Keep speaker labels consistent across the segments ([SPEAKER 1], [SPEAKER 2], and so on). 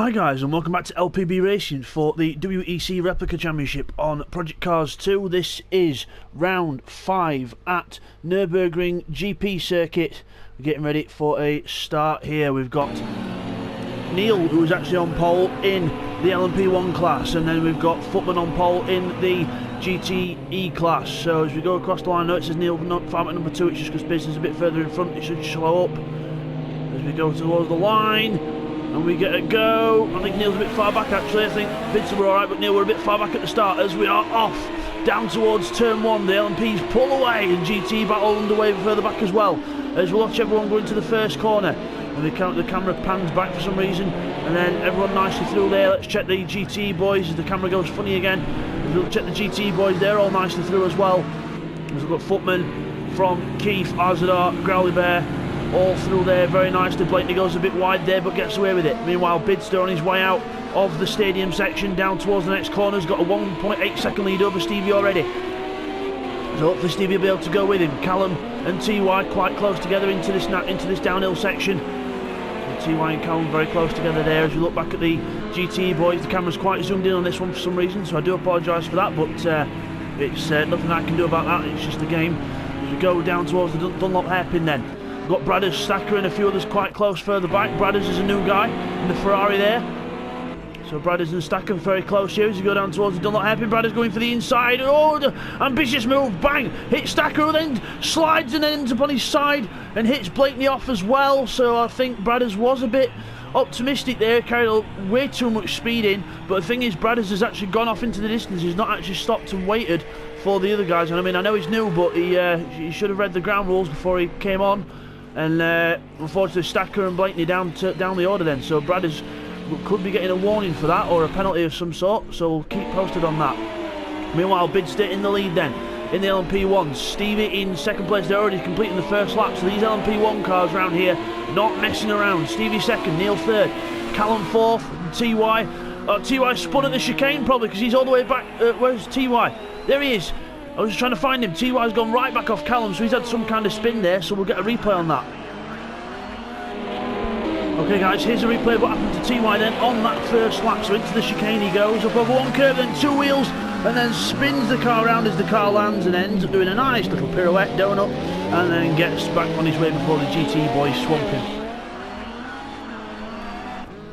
[SPEAKER 1] Hi guys, and welcome back to LPB Racing for the WEC Replica Championship on Project Cars 2. This is round 5 at Nürburgring GP circuit. We're getting ready for a start here. We've got Neil, who is actually on pole in the LMP1 class, and then we've got Footman on pole in the GTE class. So as we go across the line, I know it says Neil farm at number 2, it's just because Bidzster's a bit further in front, it should slow up. As we go towards the line, and we get a go. I think Neil's a bit far back actually. I think Bidzster were alright, but Neil were a bit far back at the start. As we are off down towards turn 1, the LMPs pull away and GT battle underway further back as well. As we watch everyone go into the first corner, and the camera pans back for some reason, and then everyone nicely through there. Let's check the GT boys as the camera goes funny again. We'll check the GT boys, they're all nicely through as well. We've got Footman from Keith, Arzadar, Growly Bear, all through there very nicely. Blakeney goes a bit wide there but gets away with it. Meanwhile, Bidzster on his way out of the stadium section down towards the next corner has got a 1.8 second lead over Stevie already. So hopefully Stevie will be able to go with him. Callum and TY quite close together into this downhill section. So TY and Callum very close together there. As we look back at the GTE boys, the camera's quite zoomed in on this one for some reason, so I do apologise for that, but it's nothing I can do about that, it's just the game. As we go down towards the Dunlop hairpin then. We've got Bradders, Stacker and a few others quite close further back. Bradders is a new guy in the Ferrari there. So Bradders and Stacker very close here as you go down towards the Dunlop hairpin. Bradders going for the inside. Oh, the ambitious move, bang! Hits Stacker, who then slides and ends up on his side and hits Blakeney off as well. So I think Bradders was a bit optimistic there, carried way too much speed in. But the thing is, Bradders has actually gone off into the distance. He's not actually stopped and waited for the other guys. And I mean, I know he's new, but he should have read the ground rules before he came on. And unfortunately, Stacker and Blakeney down the order then. So Bradders could be getting a warning for that or a penalty of some sort. So we'll keep posted on that. Meanwhile, Bidzster in the lead then in the LMP1. Stevie in second place. They're already completing the first lap. So these LMP1 cars around here not messing around. Stevie second, Neil third, Callum fourth, TY. TY spun at the chicane probably because he's all the way back. Where's TY? There he is. I was just trying to find him. TY's gone right back off Callum, so he's had some kind of spin there, so we'll get a replay on that. Okay guys, here's a replay of what happened to TY then on that first lap. So into the chicane he goes, up over one curve, then two wheels, and then spins the car around as the car lands and ends up doing a nice little pirouette, donut, and then gets back on his way before the GT boys swamp him.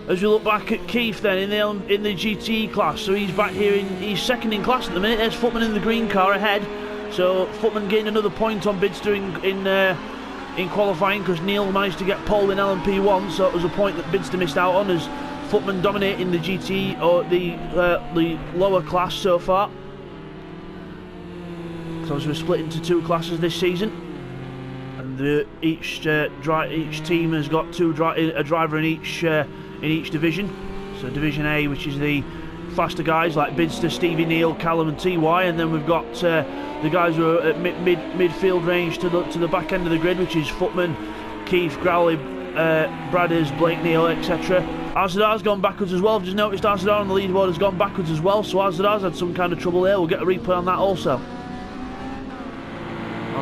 [SPEAKER 1] As we look back at Keith then in the GT class, so he's back here, he's second in class at the minute. There's Footman in the green car ahead. So Footman gained another point on Bidzster in qualifying because Neil managed to get pole in LMP1, so it was a point that Bidzster missed out on as Footman dominating the GT or the lower class so far. So as we're split into two classes this season, and each team has got a driver in each division. So Division A, which is the faster guys like Bidzster, Stevie, Neil, Callum and TY, and then we've got the guys who are at midfield range to the back end of the grid, which is Footman, Keith, Growly, Bradders, Blakeney, etc. Arzadar's gone backwards as well. I've just noticed Arzadar on the leaderboard has gone backwards as well, so Arzadar's had some kind of trouble there. We'll get a replay on that also.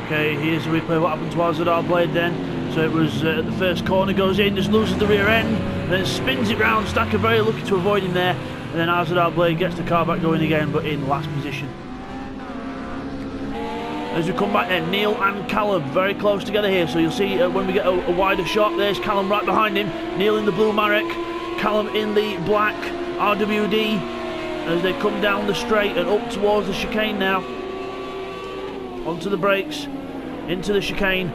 [SPEAKER 1] Okay, here's a replay of what happened to Arzadar Blade then. So it was at the first corner, goes in, just loses the rear end, then spins it round. Stacker very lucky to avoid him there, and then Arzadar Blade gets the car back going again, but in last position. As we come back then, Neil and Callum very close together here, so you'll see when we get a wider shot, there's Callum right behind him, Neil in the blue Marek, Callum in the black RWD, as they come down the straight and up towards the chicane now. Onto the brakes, into the chicane.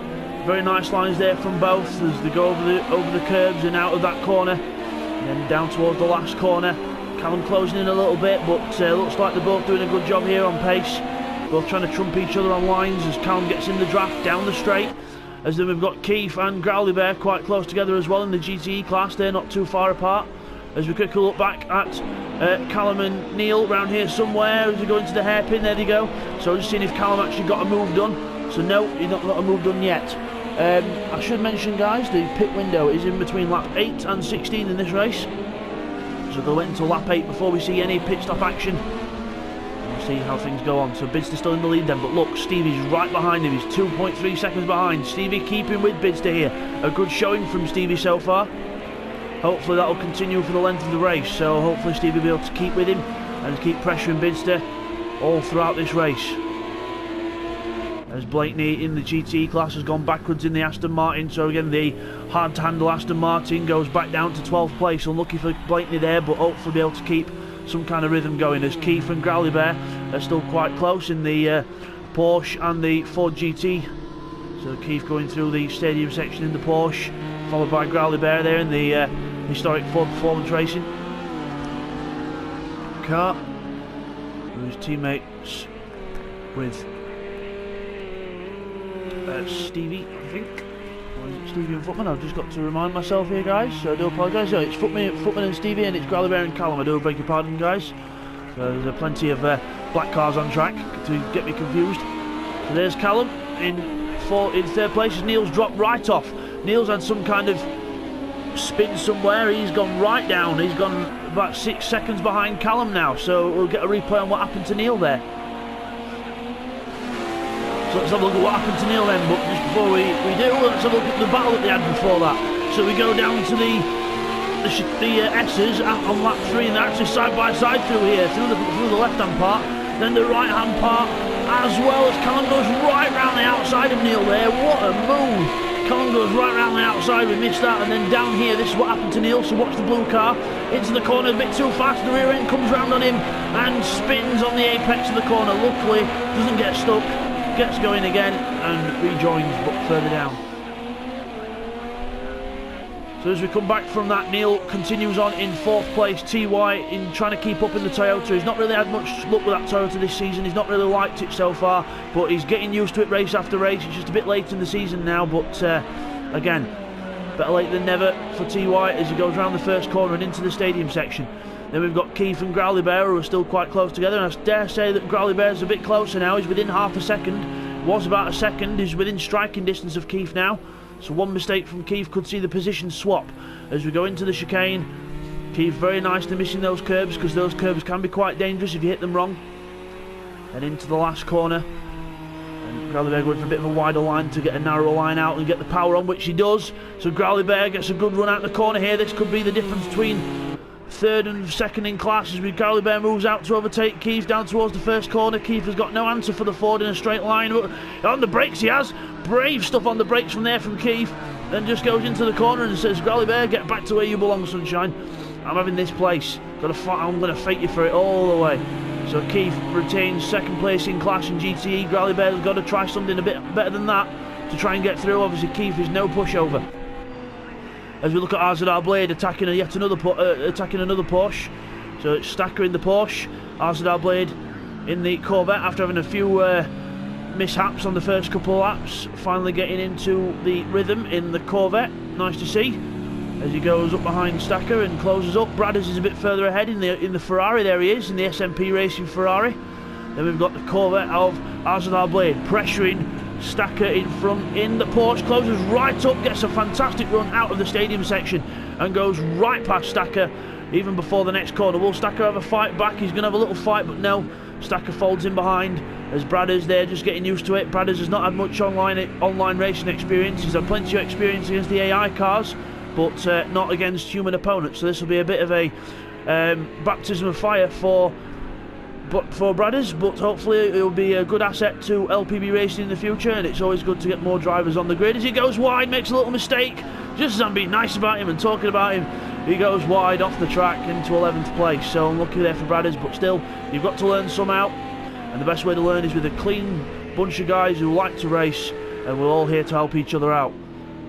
[SPEAKER 1] Very nice lines there from both as they go over the curbs and out of that corner, and then down towards the last corner. Callum closing in a little bit, but looks like they're both doing a good job here on pace. Both trying to trump each other on lines as Callum gets in the draft down the straight. As then we've got Keith and Growly Bear quite close together as well in the GTE class. They're not too far apart. As we quickly look back at Callum and Neil around here somewhere as we go into the hairpin. There they go. So just seeing if Callum actually got a move done. So no, he's not got a move done yet. I should mention guys, the pit window is in between lap 8 and 16 in this race. So they'll wait until lap 8 before we see any pit stop action. We'll see how things go on. So Bidzster still in the lead then, but look, Stevie's right behind him. He's 2.3 seconds behind. Stevie keeping with Bidzster here. A good showing from Stevie so far. hopefully that will continue for the length of the race. So hopefully Steve will be able to keep with him and keep pressuring Bidzster all throughout this race. As Blakeney in the GT class has gone backwards in the Aston Martin, so again the hard to handle Aston Martin goes back down to 12th place. Unlucky for Blakeney there, but hopefully be able to keep some kind of rhythm going, as Keith and Growly Bear are still quite close in the Porsche and the Ford GT. So Keith going through the stadium section in the Porsche, followed by Growly Bear there in the historic Ford Performance Racing car, whose teammates with Stevie, I think. Or is it Stevie and Footman? I've just got to remind myself here, guys, so I do apologise. So it's Footman and Stevie, and it's Growly Bear and Callum. I do beg your pardon, guys. So there's plenty of black cars on track to get me confused. So there's Callum in third place as Neil's dropped right off. Neil's had some kind of spin somewhere. He's gone right down. He's gone about 6 seconds behind Callum now. So we'll get a replay on what happened to Neil there. So let's have a look at what happened to Neil then, but just before we do, let's have a look at the battle that they had before that. So we go down to the S's on lap 3, and they're actually side by side through here, through the left hand part, then the right hand part, as well as Callum goes right round the outside of Neil there. What a move! Callum goes right round the outside, we missed that, and then down here, this is what happened to Neil. So watch the blue car into the corner a bit too fast, the rear end comes round on him and spins on the apex of the corner. Luckily doesn't get stuck, gets going again and rejoins but further down. So as we come back from that, Neil continues on in 4th place. TY in trying to keep up in the Toyota. He's not really had much luck with that Toyota this season. He's not really liked it so far, but he's getting used to it race after race. It's just a bit late in the season now, but again, better late than never for TY as he goes around the first corner and into the stadium section. Then we've got Keith and Growly Bear, who are still quite close together, and I dare say that Growly Bear's a bit closer now. He's within half a second, was about a second. He's within striking distance of Keith now, so one mistake from Keith could see the position swap as we go into the chicane. Keith very nicely missing those curbs, because those curbs can be quite dangerous if you hit them wrong. And into the last corner, and Growly Bear going for a bit of a wider line to get a narrower line out and get the power on, which he does. So Growly Bear gets a good run out the corner here. This could be the difference between 3rd and 2nd in class, as Growly Bear moves out to overtake Keith down towards the first corner. Keith has got no answer for the Ford in a straight line, but on the brakes he has. Brave stuff on the brakes from there from Keith, then just goes into the corner and says, Growly Bear, get back to where you belong, sunshine. I'm having this place. I'm going to fight you for it all the way. So Keith retains 2nd place in class in GTE. Growly Bear's got to try something a bit better than that to try and get through. Obviously Keith is no pushover. As we look at RZR Blade attacking another Porsche. So it's Stacker in the Porsche, RZR Blade in the Corvette after having a few mishaps on the first couple of laps. Finally getting into the rhythm in the Corvette. Nice to see. As he goes up behind Stacker and closes up. Bradders is a bit further ahead in the Ferrari. There he is in the SMP Racing Ferrari. Then we've got the Corvette of RZR Blade pressuring Stacker in front in the Porsche, closes right up, gets a fantastic run out of the stadium section and goes right past Stacker even before the next corner. Will Stacker have a fight back? He's going to have a little fight, but no, Stacker folds in behind as Bradders there just getting used to it. Bradders has not had much online racing experience. He's had plenty of experience against the AI cars, but not against human opponents, so this will be a bit of a baptism of fire for Bradders, but hopefully it will be a good asset to LPB racing in the future, and it's always good to get more drivers on the grid. As he goes wide, makes a little mistake, just as I'm being nice about him and talking about him, he goes wide off the track into 11th place, so unlucky there for Bradders, but still, you've got to learn somehow, and the best way to learn is with a clean bunch of guys who like to race, and we're all here to help each other out.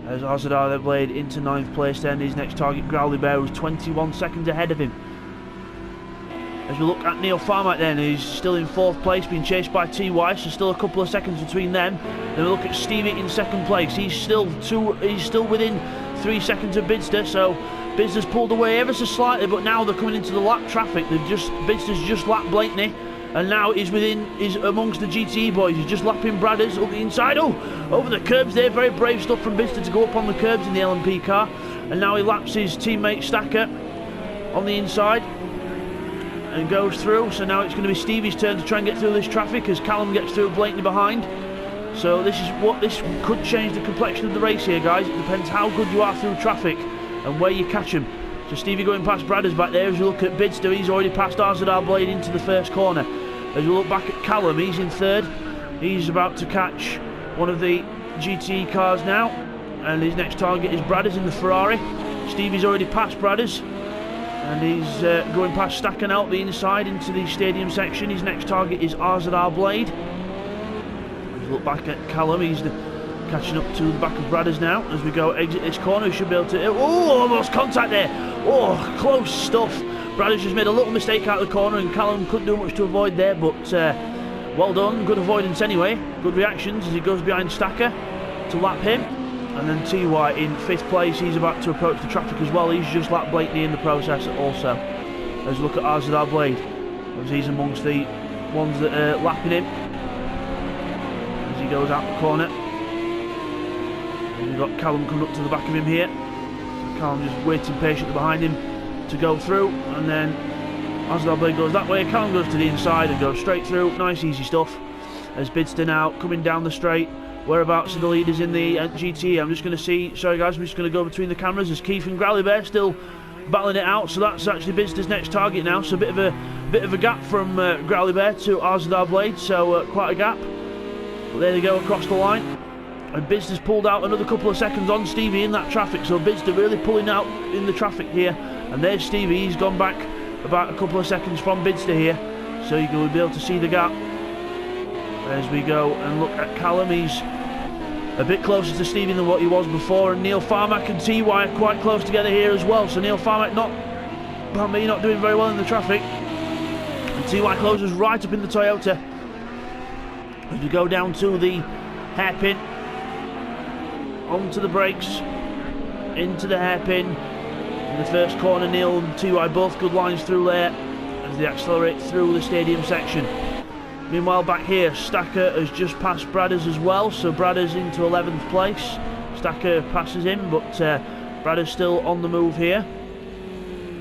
[SPEAKER 1] As RZR Blade into 9th place, then his next target, Growly Bear, was 21 seconds ahead of him. As we look at Neil Farmack then, he's still in 4th place, being chased by TY, so still a couple of seconds between them. Then we look at Stevie in 2nd place. He's still within 3 seconds of Bidzster, so Bidzster's pulled away ever so slightly, but now they're coming into the lap traffic. Bidzster's just lapped Blakeney, and now he's amongst the GTE boys. He's just lapping Bradders up the inside. Oh, over the curbs there, very brave stuff from Bidzster to go up on the curbs in the LMP car. And now he laps his teammate Stacker on the inside and goes through. So now it's going to be Stevie's turn to try and get through this traffic as Callum gets through Blakeney behind. So this could change the complexion of the race here, guys. It depends how good you are through traffic and where you catch them. So Stevie going past Bradders back there. As we look at Bidzster, he's already passed RZR Blade into the first corner. As we look back at Callum, he's in third. He's about to catch one of the GTE cars now, and his next target is Bradders in the Ferrari. Stevie's already passed Bradders, and he's going past Stacker now up the inside into the stadium section. His next target is RZR Blade. As we look back at Callum, he's catching up to the back of Bradders now. As we go exit this corner, we should be able to... Oh, almost contact there. Oh, close stuff. Bradders just made a little mistake out of the corner, and Callum couldn't do much to avoid there, but well done. Good avoidance anyway. Good reactions as he goes behind Stacker to lap him. And then TY in 5th place. He's about to approach the traffic as well. He's just lapped Blakeney in the process also. As we look at RZR Blade, as he's amongst the ones that are lapping him as he goes out the corner. We've got Callum coming up to the back of him here. So Callum just waiting patiently behind him to go through, and then RZR Blade goes that way. Callum goes to the inside and goes straight through. Nice easy stuff. As Bidzster now coming down the straight. Whereabouts are the leaders in the GT? I'm just going to see. Sorry guys, I'm just going to go between the cameras as Keith and Growly Bear still battling it out. So that's actually Bidzster's next target now. So a bit of a gap from Growly Bear to RZR Blade. So quite a gap. But there they go across the line. And Bidzster's pulled out another couple of seconds on Stevie in that traffic. So Bidzster really pulling out in the traffic here. And there's Stevie. He's gone back about a couple of seconds from Bidzster here. So you'll be able to see the gap. As we go and look at Callum, he's a bit closer to Stevie than what he was before, and Neil Farmack and TY are quite close together here as well. So Neil Farmack not doing very well in the traffic, and TY closes right up in the Toyota. As we go down to the hairpin, onto the brakes, into the hairpin. In the first corner, Neil and TY both good lines through there as they accelerate through the stadium section. Meanwhile, back here, Stacker has just passed Bradders as well, so Bradders into 11th place. Stacker passes him, but Bradders still on the move here.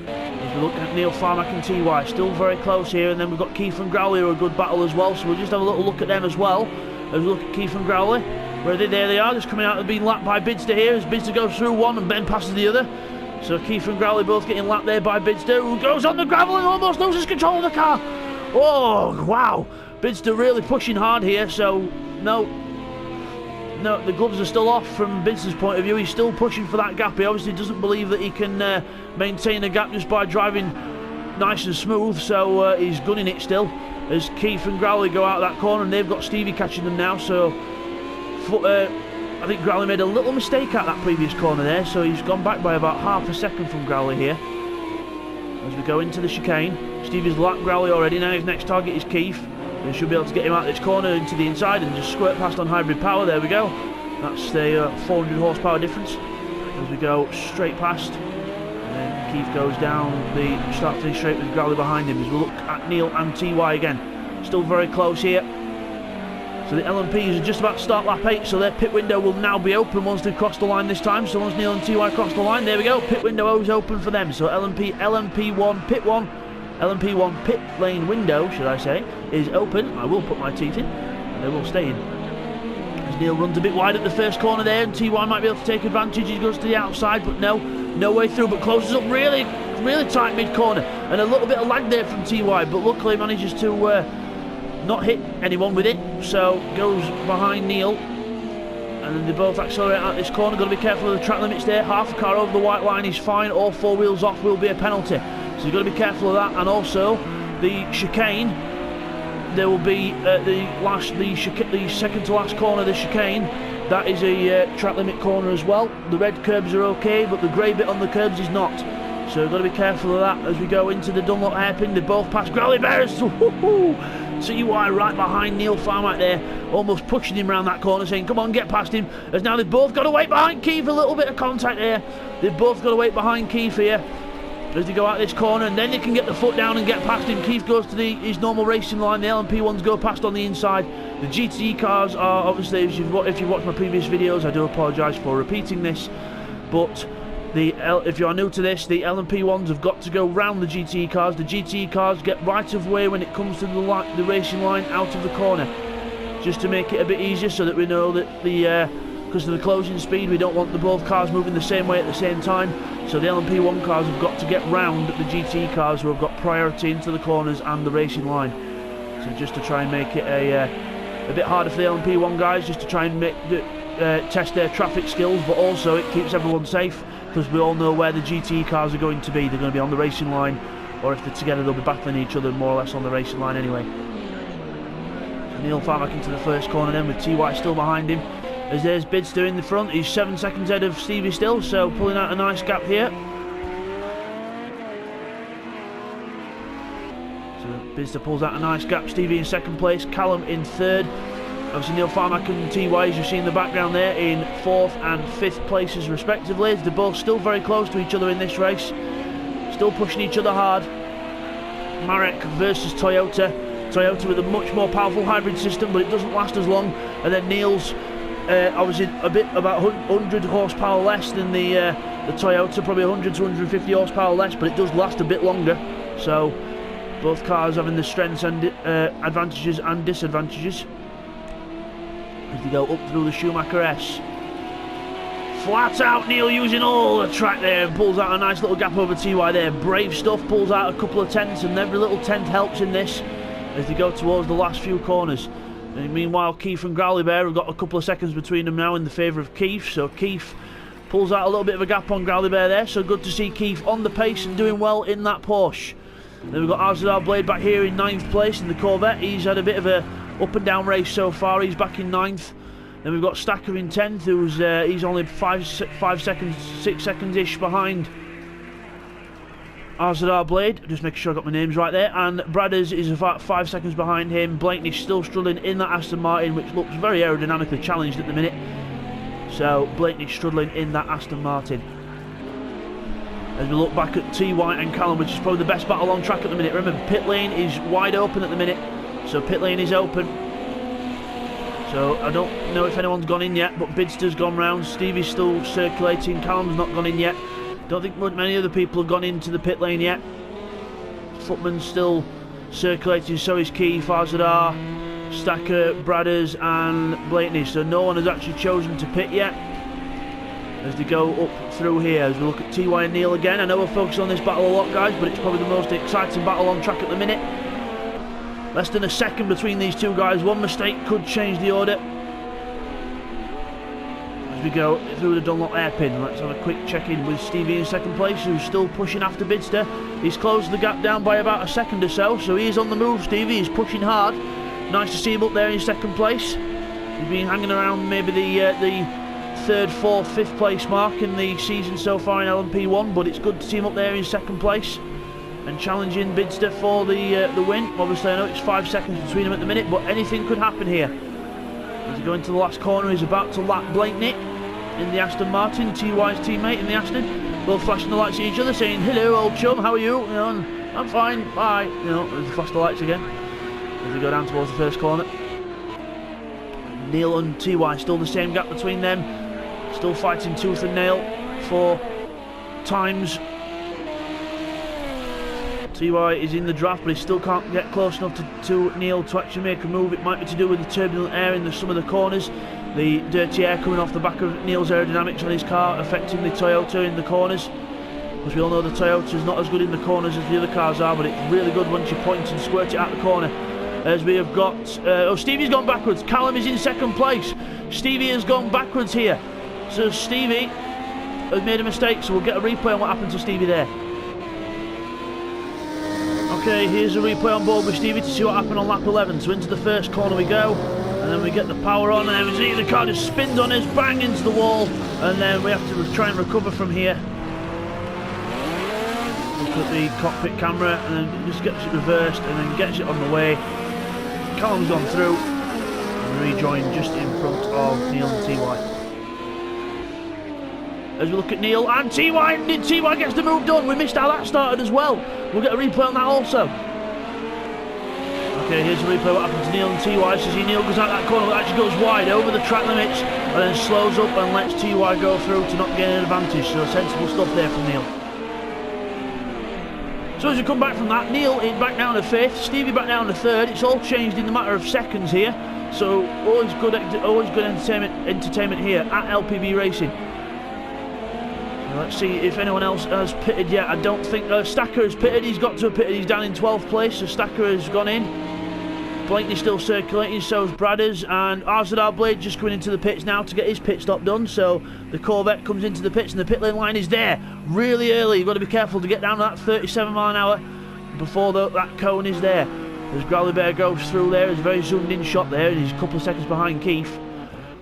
[SPEAKER 1] As we look at Neil Farmack and TY, still very close here, and then we've got Keith and Growly who are a good battle as well, so we'll just have a little look at them as well. As we look at Keith and Growly, where there they are, just coming out and being lapped by Bidzster here, as Bidzster goes through one and Ben passes the other. So Keith and Growly both getting lapped there by Bidzster, who goes on the gravel and almost loses control of the car. Oh, wow. Bidzster really pushing hard here, so no, the gloves are still off from Bidzster's point of view. He's still pushing for that gap. He obviously doesn't believe that he can maintain a gap just by driving nice and smooth, so he's gunning it still. As Keith and Growly go out of that corner, and they've got Stevie catching them now, so I think Growly made a little mistake at that previous corner there, so he's gone back by about half a second from Growly here. As we go into the chicane, Stevie's lapped Growly already. Now his next target is Keith. They should be able to get him out of this corner into the inside and just squirt past on hybrid power. There we go. That's the 400 horsepower difference. As we go straight past, and then Keith goes down the start finish straight with Growly behind him. As we look at Neil and TY again, still very close here. So the LMPs are just about to start lap 8, so their pit window will now be open once they've crossed the line this time. So once Neil and TY cross the line, there we go, pit window is open for them. So LMP1 pit 1. LMP1 pit lane window, should I say, is open. I will put my teeth in, and they will stay in. As Neil runs a bit wide at the first corner there, and TY might be able to take advantage. He goes to the outside, but no way through, but closes up really tight mid-corner. And a little bit of lag there from TY, but luckily manages to not hit anyone with it, so goes behind Neil. And then they both accelerate out this corner. Got to be careful of the track limits there. Half a car over the white line is fine. All 4 wheels off will be a penalty. So you've got to be careful of that, and also the chicane. There will be the second to last corner, the chicane. That is a track limit corner as well. The red curbs are okay, but the grey bit on the curbs is not. So you've got to be careful of that as we go into the Dunlop hairpin. They both pass Growly Bears. TY right behind Neil Farmack there, almost pushing him around that corner, saying, "Come on, get past him." As now they've both got to wait behind Keith. A little bit of contact there. They've both got to wait behind Keith here as they go out this corner, and then they can get the foot down and get past him. Keith goes to his normal racing line. The LMP ones go past on the inside. The GTE cars are obviously, if you've watched my previous videos, I do apologise for repeating this, but if you are new to this, the LMP ones have got to go round the GTE cars. The GTE cars get right of way when it comes to the racing line out of the corner, just to make it a bit easier, so that we know that because of the closing speed, we don't want both cars moving the same way at the same time. So the LMP1 cars have got to get round the GT cars who have got priority into the corners and the racing line. So just to try and make it a bit harder for the LMP1 guys, just to try and test their traffic skills, but also it keeps everyone safe, because we all know where the GT cars are going to be. They're going to be on the racing line, or if they're together they'll be battling each other more or less on the racing line anyway. So Neil far back into the first corner then, with TY still behind him, as there's Bidzster in the front. He's 7 seconds ahead of Stevie still, so pulling out a nice gap here. So Bidzster pulls out a nice gap. Stevie in second place, Callum in third. Obviously Neil Farmack and TY, as you see in the background there, in 4th and 5th places respectively. They're both still very close to each other in this race, still pushing each other hard. Marek versus Toyota. Toyota with a much more powerful hybrid system, but it doesn't last as long. And then Neil's obviously about 100 horsepower less than the Toyota, probably 100 to 150 horsepower less, but it does last a bit longer. So both cars having the strengths and advantages and disadvantages as they go up through the Schumacher S. Flat out Neil using all the track there, and pulls out a nice little gap over TY there. Brave stuff, pulls out a couple of tenths, and every little tenth helps in this as they go towards the last few corners. And meanwhile Keith and Growly Bear have got a couple of seconds between them now in the favour of Keith, so Keith pulls out a little bit of a gap on Growly Bear there, so good to see Keith on the pace and doing well in that Porsche. Then we've got RZR Blade back here in 9th place in the Corvette. He's had a bit of a up and down race so far, he's back in 9th. Then we've got Stacker in 10th, who's he's only 5 seconds, 6 seconds-ish behind RZR Blade. Just making sure I got my names right there. And Bradders is about 5 seconds behind him. Blakeney's still struggling in that Aston Martin, which looks very aerodynamically challenged at the minute. So Blakeney's struggling in that Aston Martin. As we look back at TY and Callum, which is probably the best battle on track at the minute. Remember, pit lane is wide open at the minute, so pit lane is open. So I don't know if anyone's gone in yet, but Bidster's gone round. Stevie's still circulating. Callum's not gone in yet. Don't think many other people have gone into the pit lane yet. Footman's still circulating, so is Keith, RZR, Stacker, Bradders and Blakeney. So no one has actually chosen to pit yet as they go up through here. As we look at TY and Neil again. I know we're focusing on this battle a lot, guys, but it's probably the most exciting battle on track at the minute. Less than a second between these two guys. One mistake could change the order. As we go through the Dunlop hairpin, let's have a quick check-in with Stevie in second place, who's still pushing after Bidzster. He's closed the gap down by about a second or so, so he is on the move, Stevie. He's pushing hard. Nice to see him up there in second place. He's been hanging around maybe the 3rd, 4th, 5th place mark in the season so far in LMP1, but it's good to see him up there in second place and challenging Bidzster for the win. Obviously I know it's 5 seconds between them at the minute, but anything could happen here. As he goes into the last corner, he's about to lap Blakeney in the Aston Martin, TY's teammate in the Aston. Both flashing the lights at each other, saying, "Hello, old chum, how are you?" You know, and, "I'm fine, bye." You know, as they flash the lights again as they go down towards the first corner. Neil and TY still the same gap between them, still fighting tooth and nail for times. TY is in the draft, but he still can't get close enough to Neil to actually make a move. It might be to do with the turbulent air in some of the corners, the dirty air coming off the back of Neil's aerodynamics on his car, affecting the Toyota in the corners. Because we all know the Toyota is not as good in the corners as the other cars are, but it's really good once you point and squirt it out the corner. As we have got... Stevie's gone backwards. Callum is in second place. Stevie has gone backwards here. So Stevie has made a mistake, so we'll get a replay on what happened to Stevie there. Okay, here's a replay on board with Stevie to see what happened on lap 11. So into the first corner we go, and then we get the power on, and then we see the car just spins on us, bang into the wall, and then we have to try and recover from here. Look at the cockpit camera, and then just gets it reversed, and then gets it on the way. Callum's gone through, and rejoined just in front of Neil and TY. As we look at Neil and TY, and TY gets the move done. We missed how that started as well. We'll get a replay on that also. Okay, here's a replay what happened to Neil and TY. So see Neil goes out that corner, but actually goes wide over the track limits, and then slows up and lets TY go through to not gain an advantage. So sensible stuff there from Neil. So as we come back from that, Neil is back down to 5th, Stevie back down to 3rd. It's all changed in the matter of seconds here. So always good entertainment here at LPB Racing. Let's see if anyone else has pitted yet. I don't think Stacker has pitted. He's got to have pitted. He's down in 12th place, so Stacker has gone in. Blakeney's still circulating, so is Bradders, and Arzadar Blade just coming into the pits now to get his pit stop done. So the Corvette comes into the pits and the pit lane line is there really early. You've got to be careful to get down to that 37 mile an hour before that cone is there. As Growly Bear goes through there, it's a very zoomed in shot there, and he's a couple of seconds behind Keith.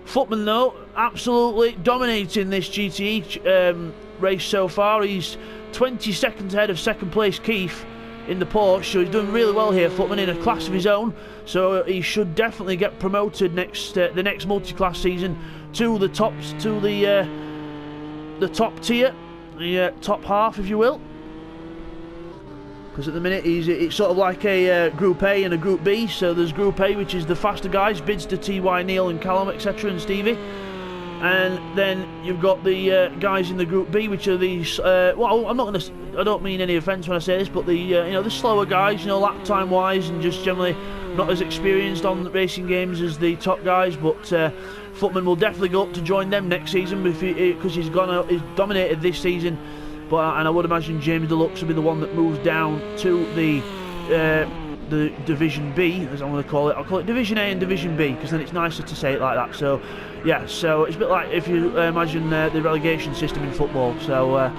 [SPEAKER 1] Footman though, absolutely dominating this GTE race so far. He's 20 seconds ahead of second place Keith in the Porsche, so he's doing really well here, Footman, in a class of his own. So he should definitely get promoted the next multi-class season to the tops, to the top tier, the top half, if you will. Because at the minute it's sort of like a Group A and a Group B. So there's Group A, which is the faster guys, Bidzster, TY, Neil and Callum, etc. and Stevie. And then you've got the guys in the Group B, which are these. Well, I don't mean any offence when I say this, but the the slower guys, lap time wise, and just generally not as experienced on the racing games as the top guys. But Footman will definitely go up to join them next season because he's dominated this season. And I would imagine James Deluxe will be the one that moves down to the Division B, as I'm going to call it. I'll call it Division A and Division B, because then it's nicer to say it like that. So, yeah, so it's a bit like if you imagine the relegation system in football. So,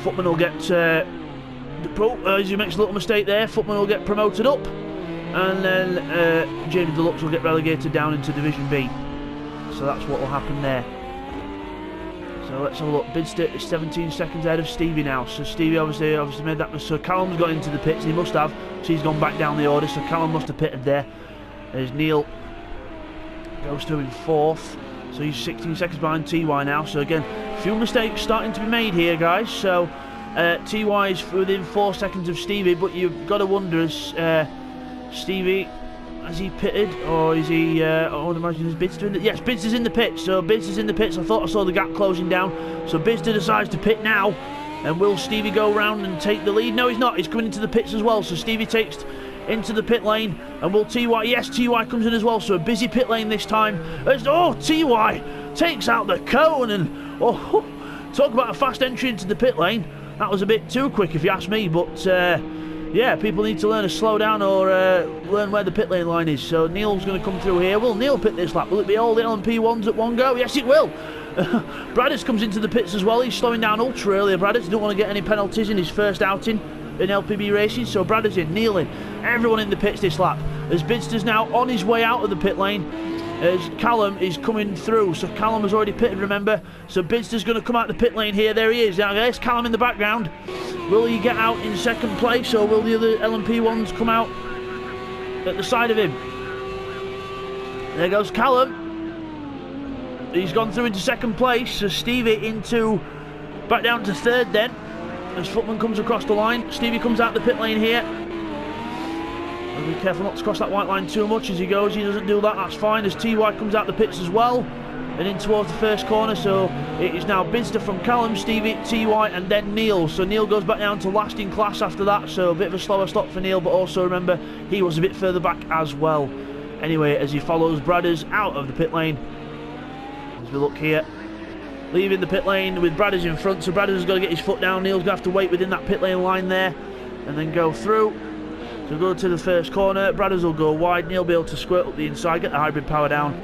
[SPEAKER 1] Footman will get, as he makes a little mistake there, Footman will get promoted up, and then James Deluxe will get relegated down into Division B. So that's what will happen there. So let's have a look. Bidzster is 17 seconds ahead of Stevie now. So Stevie obviously made that. So Callum's got into the pits. He must have. So he's gone back down the order. So Callum must have pitted there. As Neil goes through in 4th. So he's 16 seconds behind TY now. So again, a few mistakes starting to be made here, guys. So TY is within 4 seconds of Stevie. But you've got to wonder, is Stevie, has he pitted, or is he, I would imagine, is Bidzster in the... Yes, Bidzster's in the pits, so Bidzster's in the pits. I thought I saw the gap closing down, so Bidzster decides to pit now, and will Stevie go round and take the lead? No, he's not, he's coming into the pits as well, so Stevie takes into the pit lane, and will TY, yes, TY comes in as well, so a busy pit lane this time, as, TY takes out the cone, and, talk about a fast entry into the pit lane. That was a bit too quick if you ask me, but, yeah, people need to learn to slow down or learn where the pit lane line is. So Neil's going to come through here. Will Neil pit this lap? Will it be all the LMP ones at one go? Yes, it will. Bradders comes into the pits as well. He's slowing down ultra earlier. Bradders didn't want to get any penalties in his first outing in LPB racing. So Bradders in, Neil in. Everyone in the pits this lap. As Bidzster's now on his way out of the pit lane, as Callum is coming through. So Callum has already pitted, remember. So Bidzster's going to come out the pit lane here. There he is. Now there's Callum in the background. Will he get out in second place, or will the other LMP ones come out at the side of him? There goes Callum. He's gone through into second place. So Stevie back down to 3rd then. As Footman comes across the line. Stevie comes out the pit lane here. Be careful not to cross that white line too much as he goes. He doesn't do that, that's fine. As TY comes out the pits as well and in towards the first corner. So it is now Bidzster from Callum, Stevie, TY and then Neil. So Neil goes back down to last in class after that. So a bit of a slower stop for Neil, but also remember he was a bit further back as well. Anyway, as he follows Bradders out of the pit lane. As we look here, leaving the pit lane with Bradders in front. So Bradders has got to get his foot down. Neil's going to have to wait within that pit lane line there and then go through. So go to the first corner, Bradders will go wide, Neil will be able to squirt up the inside, get the hybrid power down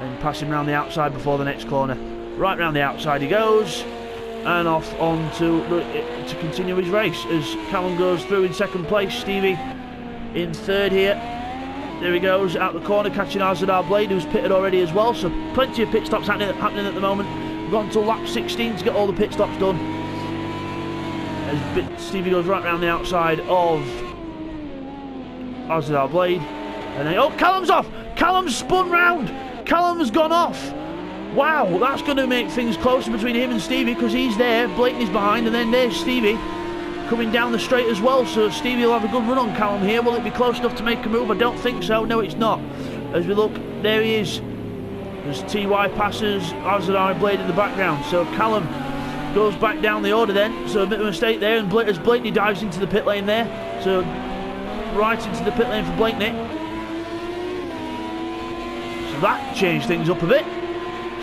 [SPEAKER 1] and pass him round the outside before the next corner. Right round the outside he goes and off on to continue his race as Callum goes through in second place, Stevie in 3rd here. There he goes, out the corner catching Arzadar Blade who's pitted already as well, so plenty of pit stops happening at the moment. We've got until lap 16 to get all the pit stops done. As Stevie goes right round the outside of Arzadar Blade, and then Callum's off. Callum's spun round. Callum's gone off. Wow, that's going to make things closer between him and Stevie because he's there. Blakeney's behind, and then there's Stevie coming down the straight as well. So Stevie will have a good run on Callum here. Will it be close enough to make a move? I don't think so. No, it's not. As we look, there he is. As TY passes Arzadar Blade in the background. So Callum goes back down the order then. So a bit of a mistake there, and as Blakeney dives into the pit lane there. So right into the pit lane for Blakeney. So that changed things up a bit.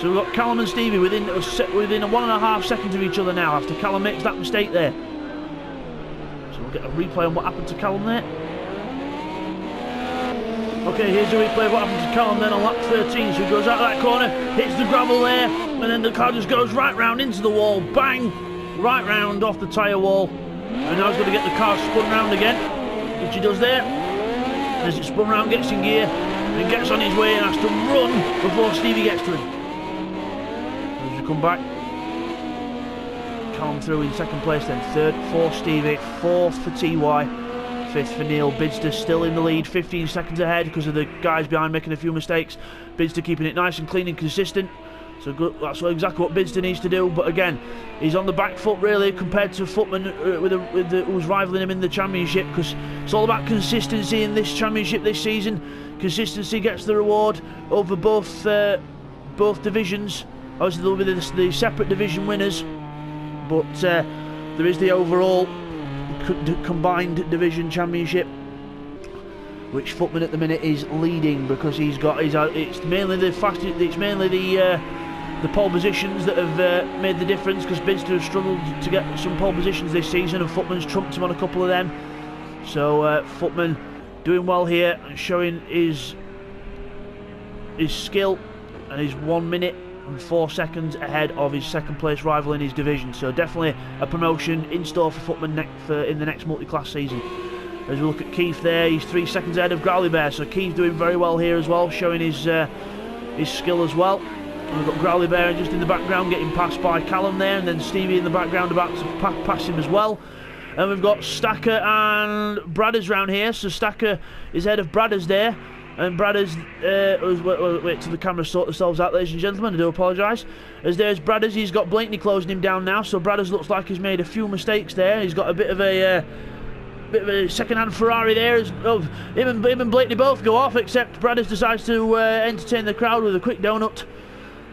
[SPEAKER 1] So we've got Callum and Stevie within 1.5 seconds of each other now after Callum makes that mistake there. So we'll get a replay on what happened to Callum there. Okay, here's a replay of what happened to Callum then on lap 13. So he goes out of that corner, hits the gravel there, and then the car just goes right round into the wall. Bang! Right round off the tyre wall. And now he's going to get the car spun round again, which he does there. As it spun round, gets in gear, and gets on his way and has to run before Stevie gets to him. As we come back, Callum through in second place then. Third for Stevie, fourth for TY, fifth for Neil. Bidzster still in the lead, 15 seconds ahead because of the guys behind making a few mistakes. Bidzster keeping it nice and clean and consistent. So good, that's exactly what Bidzster needs to do. But again, he's on the back foot really compared to Footman who's rivaling him in the championship, because it's all about consistency in this championship this season. Consistency gets the reward over both divisions. Obviously there will be the separate division winners, but there is the overall combined division championship, which Footman at the minute is leading because it's mainly the pole positions that have made the difference, because Bidzster has struggled to get some pole positions this season and Footman's trumped him on a couple of them. So Footman doing well here and showing his skill, and he's 1 minute and 4 seconds ahead of his second place rival in his division. So definitely a promotion in store for Footman in the next multi-class season. As we look at Keith there, he's 3 seconds ahead of Growly Bear, so Keith doing very well here as well, showing his skill as well. And we've got Growly Bear just in the background getting passed by Callum there, and then Stevie in the background about to pass him as well. And we've got Stacker and Bradders round here, so Stacker is ahead of Bradders there, and Bradders, wait till the cameras sort themselves out, ladies and gentlemen, I do apologise. As there's Bradders, he's got Blakeney closing him down now, so Bradders looks like he's made a few mistakes there. He's got a bit of a second-hand Ferrari there. As him and Blakeney both go off, except Bradders decides to entertain the crowd with a quick donut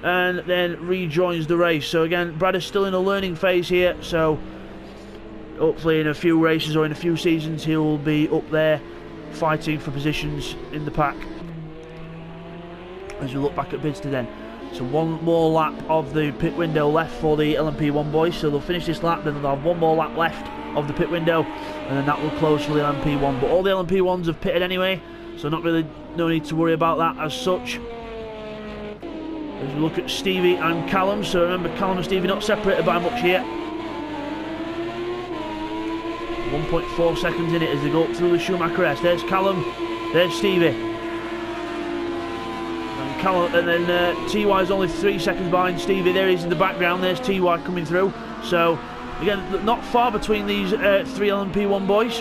[SPEAKER 1] and then rejoins the race. So again, Bradders still in a learning phase here, so hopefully in a few races or in a few seasons he'll be up there fighting for positions in the pack. As we look back at Bidzster then, so one more lap of the pit window left for the LMP1 boys, so they'll finish this lap, then they'll have one more lap left of the pit window, and then that will close for the LMP1. But all the LMP1s have pitted anyway, so no need to worry about that as such. As we look at Stevie and Callum, so remember Callum and Stevie not separated by much here. 1.4 seconds in it as they go up through the Schumacher S. There's Callum, there's Stevie. And Callum, and then TY is only 3 seconds behind Stevie. There he is in the background, there's TY coming through. So again, not far between these 3 LMP1 boys.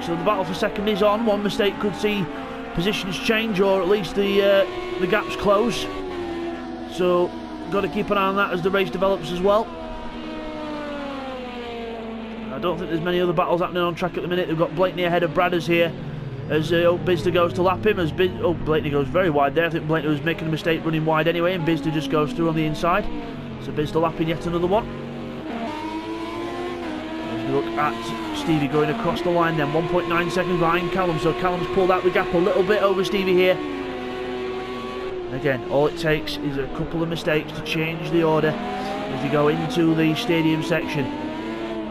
[SPEAKER 1] So the battle for second is on. One mistake could see positions change, or at least the gaps close. So got to keep an eye on that as the race develops as well. I don't think there's many other battles happening on track at the minute. They've got Blakeney ahead of Bradders here as Bidzster goes to lap him. Blakeney goes very wide there. I think Blakeney was making a mistake running wide anyway, and Bidzster just goes through on the inside. So Bidzster lapping yet another one. As we look at Stevie going across the line then, 1.9 seconds behind Callum. So Callum's pulled out the gap a little bit over Stevie here. Again, all it takes is a couple of mistakes to change the order as you go into the stadium section.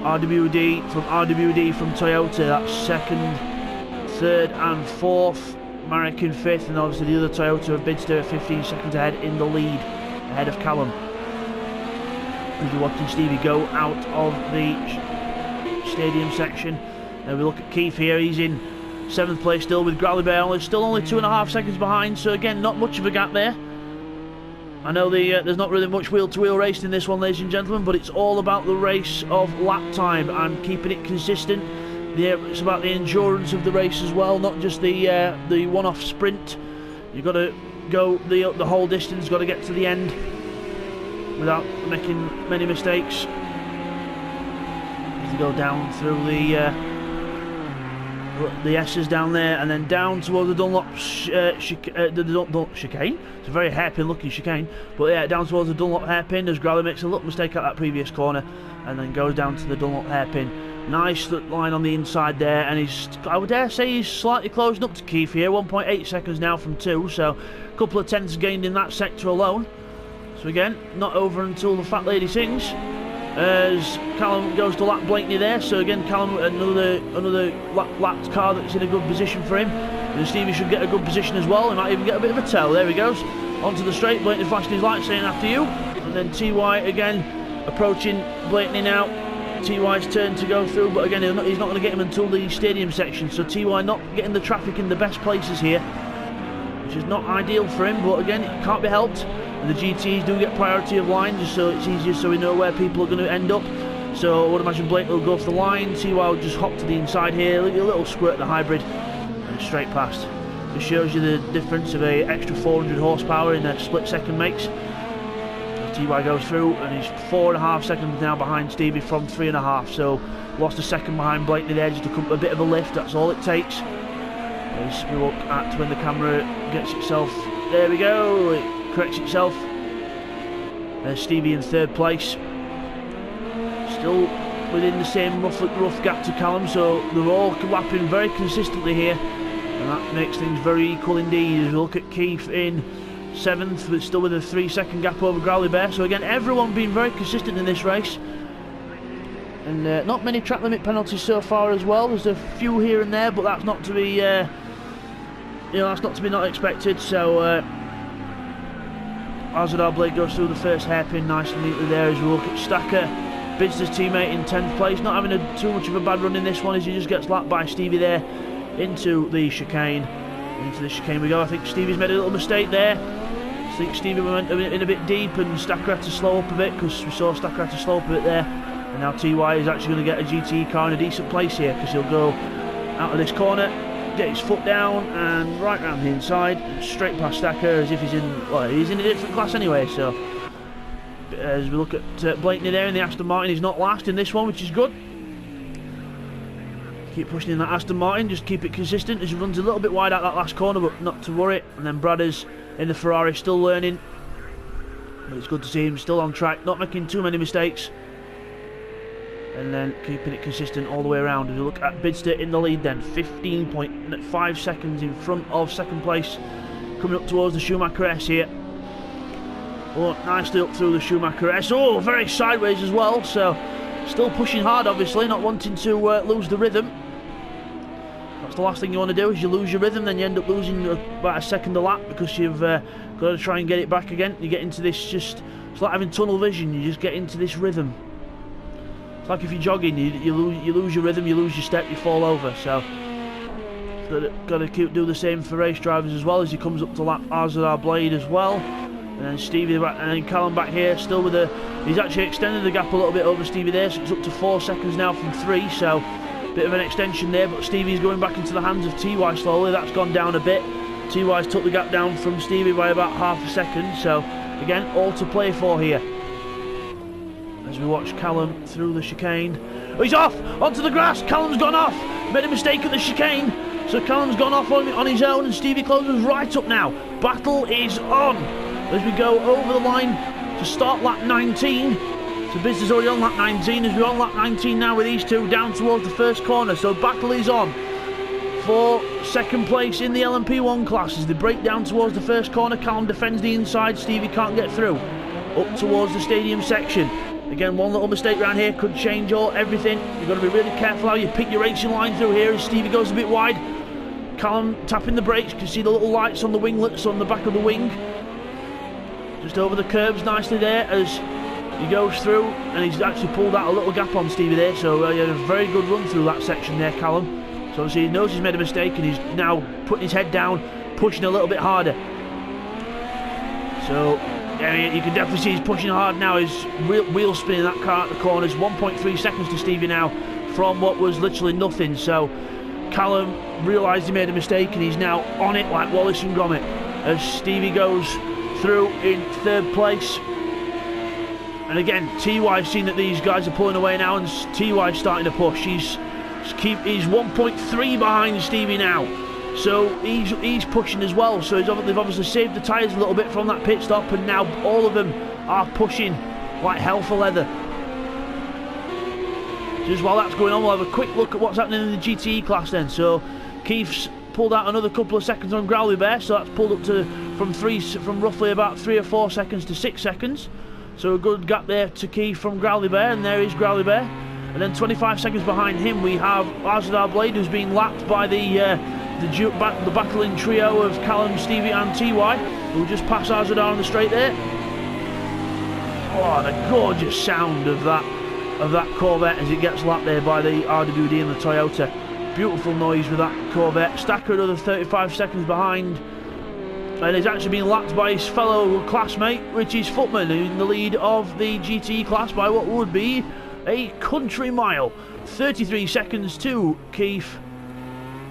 [SPEAKER 1] RWD from Toyota, that's second, third and fourth. Marek in fifth, and obviously the other Toyota of Bidzster 15 seconds ahead in the lead, ahead of Callum. As you're watching Stevie go out of the stadium section. Now we look at Keith here, he's in 7th place still with Growly Bear, still only 2.5 seconds behind, so again not much of a gap there. I know there's not really much wheel-to-wheel racing in this one, ladies and gentlemen, but it's all about the race of lap time and keeping it consistent. It's about the endurance of the race as well, not just the one-off sprint. You've got to go the whole distance, got to get to the end without making many mistakes. As you go down through the S's down there, and then down towards the Dunlop chicane. It's a very hairpin looking chicane, but yeah, down towards the Dunlop hairpin as Growly makes a little mistake at that previous corner and then goes down to the Dunlop hairpin. Nice line on the inside there, and I would dare say he's slightly closing up to Keith here, 1.8 seconds now from 2, so a couple of tenths gained in that sector alone. So again, not over until the fat lady sings. As Callum goes to lap Blakeney there, so again Callum another lapped car that's in a good position for him. And Stevie should get a good position as well. He might even get a bit of a tail. There he goes, onto the straight. Blakeney flashing his light, saying after you. And then TY again approaching Blakeney now. TY's turn to go through, but again he's not going to get him until the stadium section. So TY not getting the traffic in the best places here, which is not ideal for him. But again, it can't be helped. And the GTs do get priority of line, just so it's easier, so we know where people are going to end up. So I would imagine Blake will go for the line. TY will just hop to the inside here, a little squirt the hybrid, and straight past. This shows you the difference of a extra 400 horsepower in a split second makes. TY goes through, and he's 4.5 seconds now behind Stevie from 3.5. So lost a second behind Blakeney there, just a bit of a lift. That's all it takes. As we look at when the camera gets itself, there we go. It corrects itself. Stevie in third place, still within the same rough gap to Callum, so they're all lapping very consistently here, and that makes things very equal indeed. As we look at Keith in 7th, but still with a 3-second gap over Growly Bear. So again, everyone being very consistent in this race, and not many track limit penalties so far as well. There's a few here and there, but that's not to be that's not to be not expected. So Azadar Blade goes through the first hairpin nice and neatly there. As we look at Stacker, Bidzster's teammate in 10th place, not having too much of a bad run in this one, as he just gets lapped by Stevie there into the chicane. Into the chicane we go. I think Stevie's made a little mistake there. I think Stevie went in a bit deep, and Stacker had to slow up a bit, because we saw Stacker had to slow up a bit there. And now TY is actually going to get a GT car in a decent place here, because he'll go out of this corner, get his foot down, and right round the inside, and straight past Stacker, as if he's in a different class anyway. So as we look at Blakeney there in the Aston Martin, he's not last in this one, which is good. Keep pushing in that Aston Martin, just keep it consistent, as he runs a little bit wide out that last corner, but not to worry. And then Bradders in the Ferrari, still learning, but it's good to see him still on track, not making too many mistakes, and then keeping it consistent all the way around. As we look at Bidzster in the lead then, 15.5 seconds in front of second place, coming up towards the Schumacher S here. Oh, nicely up through the Schumacher S. Oh, very sideways as well, so still pushing hard, obviously, not wanting to lose the rhythm. That's the last thing you want to do, is you lose your rhythm, then you end up losing about a second a lap, because you've got to try and get it back again. You get into this, it's like having tunnel vision, you just get into this rhythm. It's like if you're jogging, you lose your rhythm, you lose your step, you fall over. So got to do the same for race drivers as well, as he comes up to lap Azadar Blade as well. And then Stevie and then Callum back here, still with he's actually extended the gap a little bit over Stevie there, so it's up to 4 seconds now from 3, so bit of an extension there. But Stevie's going back into the hands of TY slowly. That's gone down a bit. TY's took the gap down from Stevie by about half a second, so again, all to play for here. As we watch Callum through the chicane. Oh, he's off onto the grass. Callum's gone off, made a mistake at the chicane, so Callum's gone off on his own, and Stevie closes right up now. Battle is on as we go over the line to start lap 19. So Bidzster's already on lap 19, as we're on lap 19 now with these two down towards the first corner. So battle is on for second place in the LMP1 class as they break down towards the first corner. Callum defends the inside, Stevie can't get through. Up towards the stadium section. Again, one little mistake around here could change everything. You've got to be really careful how you pick your racing line through here, as Stevie goes a bit wide. Callum tapping the brakes, you can see the little lights on the winglets on the back of the wing. Just over the curbs nicely there as he goes through, and he's actually pulled out a little gap on Stevie there, so he had a very good run through that section there, Callum. So obviously he knows he's made a mistake, and he's now putting his head down, pushing a little bit harder. So yeah, you can definitely see he's pushing hard now. He's wheel spinning that car at the corners. 1.3 seconds to Stevie now from what was literally nothing. So Callum realised he made a mistake, and he's now on it like Wallace and Gromit as Stevie goes through in third place. And again, TY's seen that these guys are pulling away now, and TY's starting to push. He's 1.3 behind Stevie now, so he's pushing as well. So they've obviously saved the tyres a little bit from that pit stop, and now all of them are pushing like hell for leather. Just while that's going on, we'll have a quick look at what's happening in the GTE class then. So Keith's pulled out another couple of seconds on Growly Bear, so that's pulled up to from roughly about 3 or 4 seconds to 6 seconds. So a good gap there to Keith from Growly Bear, and there is Growly Bear. And then 25 seconds behind him we have Arzadar Blade, who's been lapped by the battling trio of Callum, Stevie and TY, who just passed Arzadar on the straight there. Oh, the gorgeous sound of that Corvette as it gets lapped there by the RWD and the Toyota. Beautiful noise with that Corvette. Stacker another 35 seconds behind, and he's actually been lapped by his fellow classmate, which is Footman, in the lead of the GTE class by what would be a country mile. 33 seconds to Keith.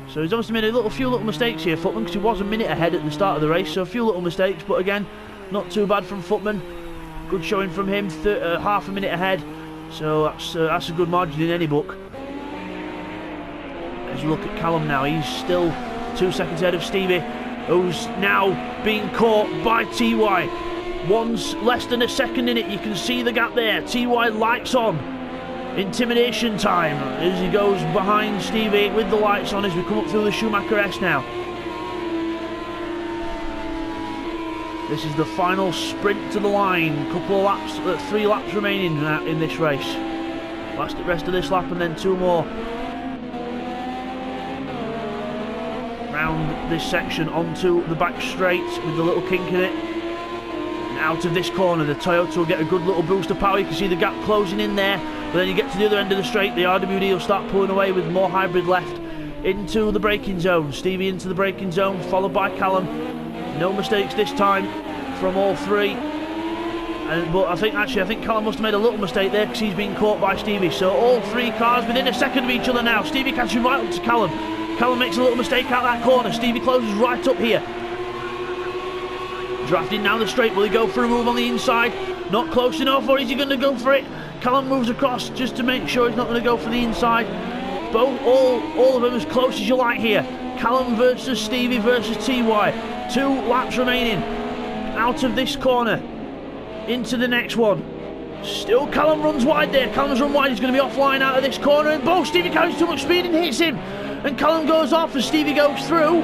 [SPEAKER 1] So he's obviously made a few little mistakes here, Footman, because he was a minute ahead at the start of the race, so a few little mistakes, but again, not too bad from Footman. Good showing from him, half a minute ahead, so that's a good margin in any book. As you look at Callum now, he's still 2 seconds ahead of Stevie, who's now being caught by TY. One's less than a second in it, you can see the gap there. TY lights on. Intimidation time as he goes behind Stevie with the lights on as we come up through the Schumacher S now. This is the final sprint to the line. Couple of laps, 3 laps remaining in this race. Rest of this lap and then 2 more. Round this section onto the back straight with the little kink in it. And out of this corner, the Toyota will get a good little boost of power. You can see the gap closing in there. But then you get to the other end of the straight, the RWD will start pulling away with more hybrid left into the braking zone. Stevie into the braking zone, followed by Callum. No mistakes this time from all 3. But I think Callum must have made a little mistake there because he's been caught by Stevie. So all 3 cars within a second of each other now. Stevie catching right up to Callum. Callum makes a little mistake out that corner. Stevie closes right up here. Drafting down the straight. Will he go for a move on the inside? Not close enough, or is he going to go for it? Callum moves across just to make sure he's not going to go for the inside. All of them as close as you like here. Callum versus Stevie versus TY. 2 laps remaining. Out of this corner. Into the next one. Still Callum runs wide there. Callum's run wide. He's going to be offline out of this corner. And Stevie carries too much speed and hits him. And Callum goes off as Stevie goes through.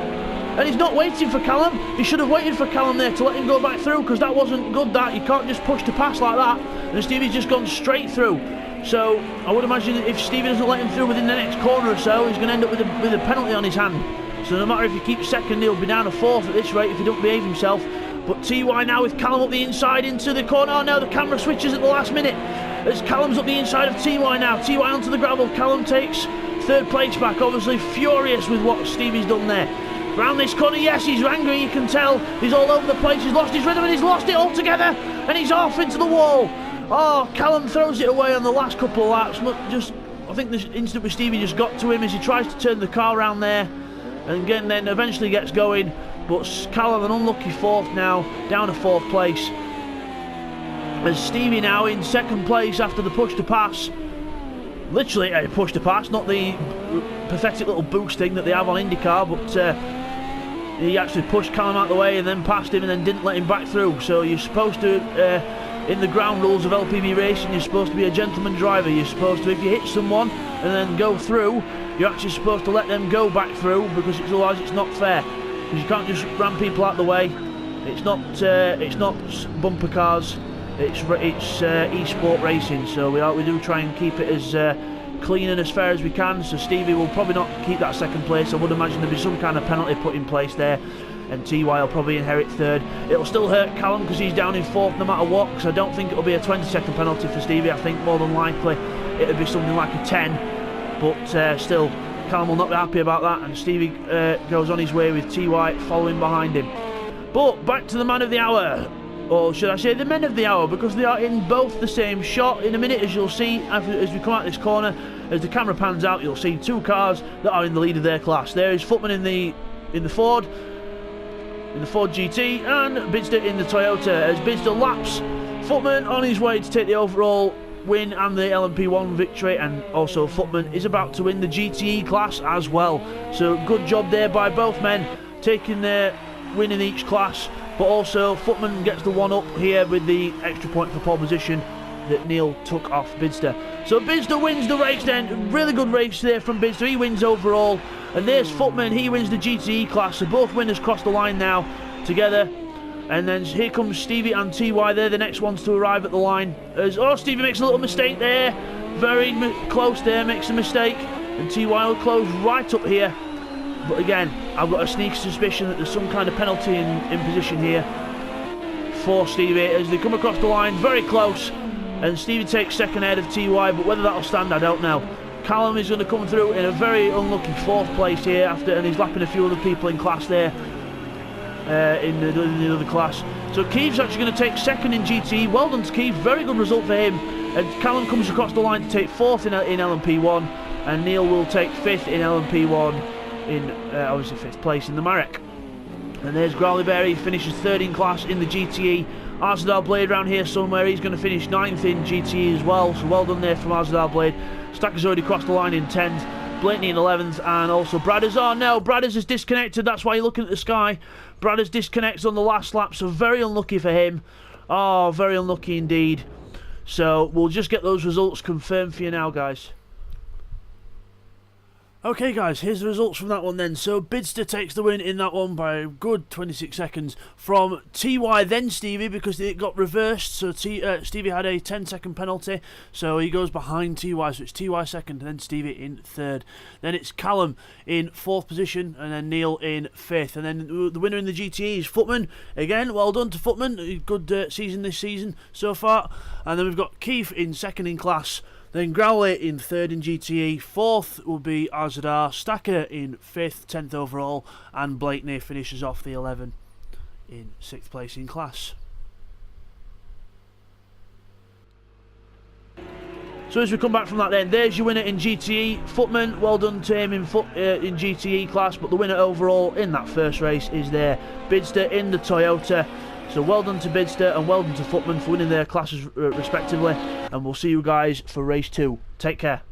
[SPEAKER 1] And he's not waiting for Callum. He should have waited for Callum there to let him go back through, because that wasn't good. That you can't just push to pass like that. And Stevie's just gone straight through. So I would imagine that if Stevie doesn't let him through within the next corner or so, he's going to end up with a penalty on his hand. So no matter if he keeps second, he'll be down to 4th at this rate if he don't behave himself. But TY now with Callum up the inside into the corner. Oh no, the camera switches at the last minute as Callum's up the inside of TY now. TY onto the gravel. Callum takes 3rd place back, obviously furious with what Stevie's done there. Round this corner, yes, he's angry, you can tell. He's all over the place, he's lost his rhythm and he's lost it altogether. And he's off into the wall. Oh, Callum throws it away on the last couple of laps. I think this instant with Stevie just got to him as he tries to turn the car around there. And again, then eventually gets going. But Callum, an unlucky 4th now, down to 4th place. As Stevie now in 2nd place after the push to pass. Literally a push to pass, not the pathetic little boost thing that they have on IndyCar, but he actually pushed Callum out of the way and then passed him and then didn't let him back through. So you're supposed to, in the ground rules of LPB racing, you're supposed to be a gentleman driver. You're supposed to, if you hit someone and then go through, you're actually supposed to let them go back through, because otherwise it's not fair. Because you can't just ram people out of the way. It's not bumper cars. It's e-sport racing, so we do try and keep it as clean and as fair as we can. So Stevie will probably not keep that 2nd place. I would imagine there'll be some kind of penalty put in place there, and TY will probably inherit 3rd. It'll still hurt Callum because he's down in 4th no matter what, because I don't think it'll be a 20-second penalty for Stevie. I think more than likely it'll be something like a 10, but still Callum will not be happy about that, and Stevie goes on his way with TY following behind him. But back to the man of the hour. Or should I say the men of the hour, because they are in both the same shot. In a minute, as you'll see, as we come out this corner, as the camera pans out, you'll see 2 cars that are in the lead of their class. There is Footman in the Ford GT, and Bidzster in the Toyota, as Bidzster laps Footman on his way to take the overall win and the LMP1 victory, and also Footman is about to win the GTE class as well. So good job there by both men, taking their win in each class. But also Footman gets the 1-up here with the extra point for pole position that Neil took off Bidzster. So Bidzster wins the race then. Really good race there from Bidzster. He wins overall. And there's Footman. He wins the GTE class. So both winners cross the line now together. And then here comes Stevie and TY. They're the next ones to arrive at the line. Oh, Stevie makes a little mistake there. Very close there, makes a mistake. And TY will close right up here. But again, I've got a sneaky suspicion that there's some kind of penalty in position here for Stevie as they come across the line. Very close. And Stevie takes second ahead of TY, but whether that'll stand, I don't know. Callum is going to come through in a very unlucky 4th place here and he's lapping a few other people in class there. In the other class. So Keith's actually going to take second in GTE. Well done to Keith, very good result for him. And Callum comes across the line to take 4th in LMP1, and Neil will take 5th in LMP1 in obviously 5th place in the Marek. And there's Growleyberry, finishes 3rd in class in the GTE. Arzadar Blade around here somewhere, he's going to finish 9th in GTE as well, so well done there from Arzadar Blade. Stacker's already crossed the line in 10th. Blakeney in 11th, and also Bradders. Oh no, Bradders is disconnected, that's why you're looking at the sky. Bradders disconnects on the last lap, so very unlucky for him. Oh, very unlucky indeed. So we'll just get those results confirmed for you now, guys. Okay guys, here's the results from that one then. So Bidzster takes the win in that one by a good 26 seconds from TY, then Stevie, because it got reversed. So Stevie had a 10-second penalty, so he goes behind TY, so it's TY second and then Stevie in 3rd. Then it's Callum in 4th position and then Neil in 5th. And then the winner in the GTE is Footman. Again, well done to Footman, good season this season so far. And then we've got Keith in 2nd in class. Then Growley in 3rd in GTE, 4th will be Arzadar, Stacker in 5th, 10th overall, and Blakeney finishes off the 11 in 6th place in class. So as we come back from that then, there's your winner in GTE, Footman. Well done to him in GTE class, but the winner overall in that first race is there, Bidzster in the Toyota. So well done to Bidzster and well done to Footman for winning their classes respectively, and we'll see you guys for race 2. Take care.